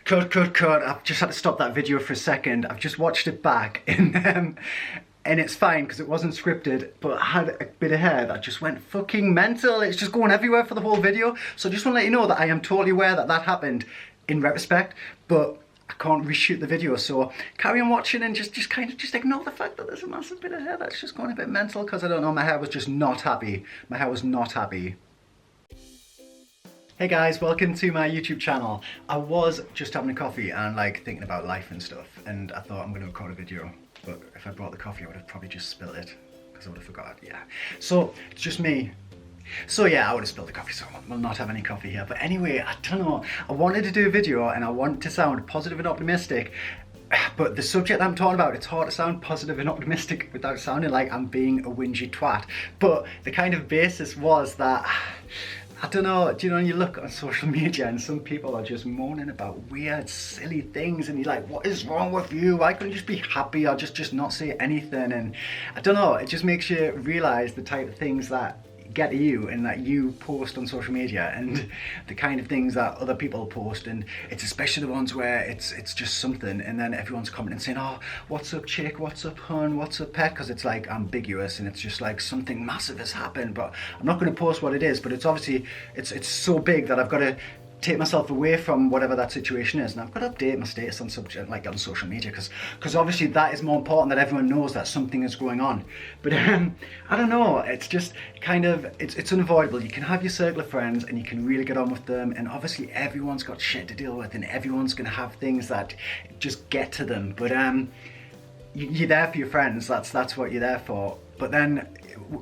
Cut. I've just had to stop that video for a second. I've just watched it back and it's fine because it wasn't scripted, but I had a bit of hair that just went fucking mental. It's just going everywhere for the whole video. So I just want to let you know that I am totally aware that that happened in retrospect, but I can't reshoot the video. So carry on watching and just ignore the fact that there's a massive bit of hair that's just going a bit mental because I don't know, my hair was just not happy. My hair was not happy. Hey guys, welcome to my YouTube channel. I was just having a coffee and like thinking about life and stuff, and I thought I'm going to record a video, but if I brought the coffee I would have probably just spilled it because I would have forgot, yeah. So it's just me. So yeah, I would have spilled the coffee, so we'll not have any coffee here. But anyway, I don't know, I wanted to do a video and I want to sound positive and optimistic, but the subject I'm talking about, it's hard to sound positive and optimistic without sounding like I'm being a whingy twat. But the kind of basis was that, I don't know, do you know, when you look on social media and some people are just moaning about weird, silly things and you're like, what is wrong with you? Why couldn't you just be happy or just not say anything? And I don't know, it just makes you realise the type of things that get to you and that you post on social media and the kind of things that other people post, and it's especially the ones where it's just something and then everyone's commenting saying, oh, what's up chick, what's up hun, what's up pet, because it's like ambiguous and it's just like something massive has happened, but I'm not going to post what it is, but it's obviously it's so big that I've got to take myself away from whatever that situation is, and I've got to update my status on subject, like on social media, because obviously that is more important, that everyone knows that something is going on. But I don't know, it's just kind of, it's unavoidable. You can have your circle of friends and you can really get on with them, and obviously everyone's got shit to deal with and everyone's gonna have things that just get to them, but you're there for your friends, that's what you're there for. But then,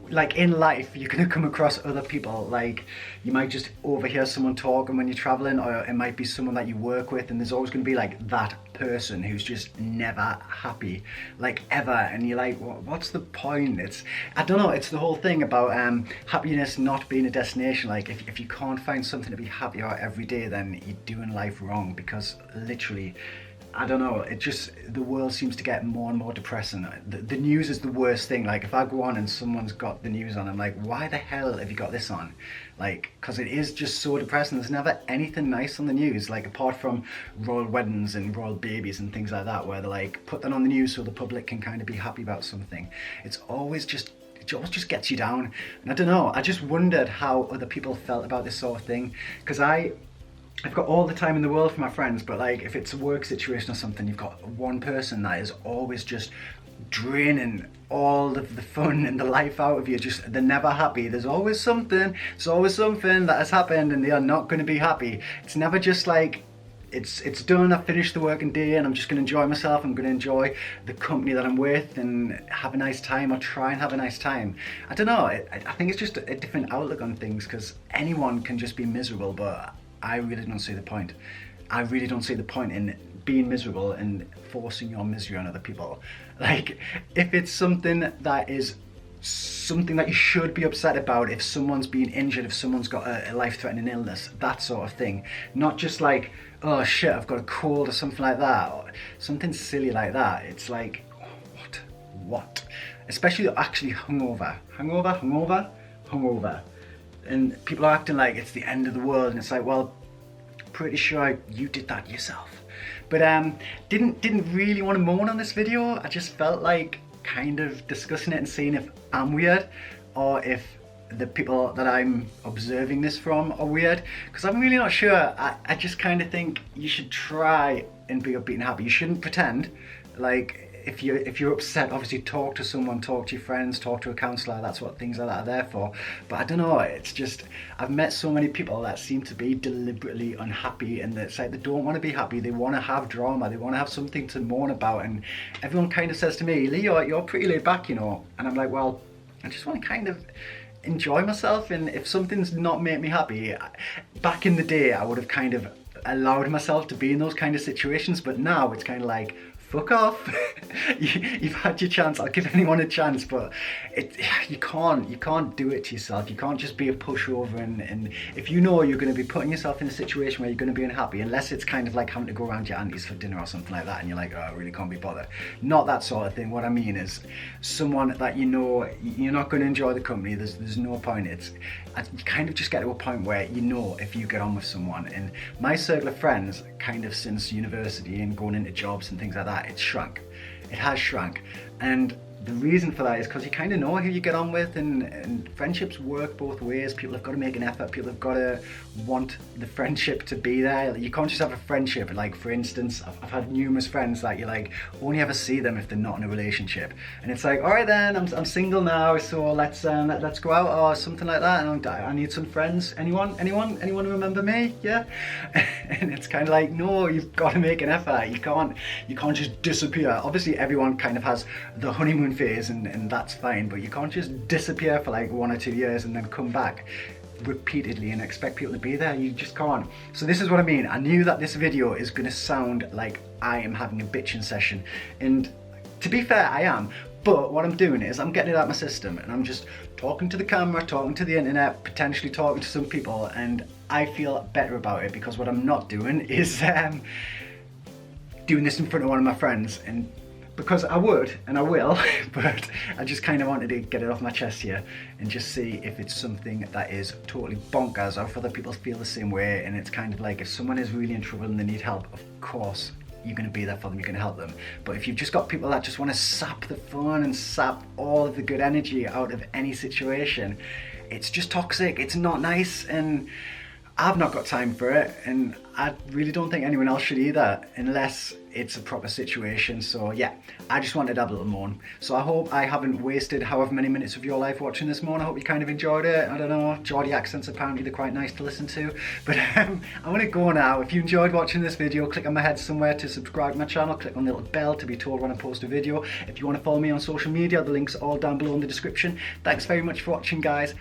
like in life, you're gonna come across other people, like you might just overhear someone talking when you're traveling, or it might be someone that you work with, and there's always gonna be like that person who's just never happy, like ever, and you're like, what's the point? I don't know, it's the whole thing about happiness not being a destination. Like if you can't find something to be happy about every day, then you're doing life wrong, because literally, I don't know, the world seems to get more and more depressing. The news is the worst thing. Like if I go on and someone's got the news on, I'm like, why the hell have you got this on? Like, because it is just so depressing. There's never anything nice on the news, like apart from royal weddings and royal babies and things like that, where they like put that on the news so the public can kind of be happy about something. It always just gets you down. And I don't know, I just wondered how other people felt about this sort of thing, because I've got all the time in the world for my friends, but like if it's a work situation or something, you've got one person that is always just draining all of the fun and the life out of you. Just, they're never happy. There's always something that has happened and they are not going to be happy. It's never just like, it's done, I've finished the working day and I'm just going to enjoy myself. I'm going to enjoy the company that I'm with and have a nice time, or try and have a nice time. I don't know, I think it's just a different outlook on things, because anyone can just be miserable, but I really don't see the point. I really don't see the point in being miserable and forcing your misery on other people. Like, if it's something that is something that you should be upset about, if someone's been injured, if someone's got a life-threatening illness, that sort of thing. Not just like, oh shit, I've got a cold or something like that, or something silly like that. It's like, what? Especially actually hungover. And people are acting like it's the end of the world, and it's like, well, pretty sure you did that yourself. But didn't really want to moan on this video. I just felt like kind of discussing it and seeing if I'm weird, or if the people that I'm observing this from are weird, because I'm really not sure. I just kind of think you should try and be upbeat and happy. You shouldn't pretend. Like, if you're upset, obviously talk to someone, talk to your friends, talk to a counsellor. That's what things like that are there for. But I don't know, it's just, I've met so many people that seem to be deliberately unhappy, and it's like they don't want to be happy, they want to have drama, they want to have something to mourn about, and everyone kind of says to me, Leigh, you're pretty laid back, you know. And I'm like, well, I just want to kind of enjoy myself, and if something's not made me happy, back in the day I would have kind of allowed myself to be in those kind of situations, but now it's kind of like, fuck off. You've had your chance. I'll give anyone a chance, but you can't do it to yourself. You can't just be a pushover, and if you know you're going to be putting yourself in a situation where you're going to be unhappy, unless it's kind of like having to go around your aunties for dinner or something like that, and you're like, oh, I really can't be bothered. Not that sort of thing. What I mean is someone that you know you're not going to enjoy the company. There's no point. You kind of just get to a point where you know if you get on with someone. And my circle of friends, kind of since university and going into jobs and things like that, it's shrunk. It has shrunk, and the reason for that is because you kind of know who you get on with, and friendships work both ways. People have got to make an effort. People have got to want the friendship to be there. You can't just have a friendship. Like, for instance, I've had numerous friends that you like only ever see them if they're not in a relationship, and it's like, all right then, I'm single now, so let's go out or something like that, and I need some friends. Anyone remember me? Yeah. And it's kind of like, no, you've got to make an effort. You can't just disappear. Obviously everyone kind of has the honeymoon phase, and that's fine, but you can't just disappear for like 1 or 2 years and then come back repeatedly and expect people to be there. You just can't. So this is what I mean. I knew that this video is going to sound like I am having a bitching session, and to be fair, I am. But what I'm doing is I'm getting it out of my system, and I'm just talking to the camera, talking to the internet, potentially talking to some people, and I feel better about it, because what I'm not doing is doing this in front of one of my friends, and because I would and I will, but I just kind of wanted to get it off my chest here and just see if it's something that is totally bonkers, or if other people feel the same way. And it's kind of like, if someone is really in trouble and they need help, of course you're going to be there for them, you're going to help them. But if you've just got people that just want to sap the fun and sap all of the good energy out of any situation, it's just toxic. It's not nice, and I've not got time for it, and I really don't think anyone else should either, unless it's a proper situation. So yeah, I just wanted to have a little moan. So I hope I haven't wasted however many minutes of your life watching this moan. I hope you kind of enjoyed it. I don't know, Geordie accents, apparently they're quite nice to listen to. But I'm gonna go now. If you enjoyed watching this video, click on my head somewhere to subscribe to my channel, click on the little bell to be told when I post a video. If you want to follow me on social media, the links are all down below in the description. Thanks very much for watching, guys.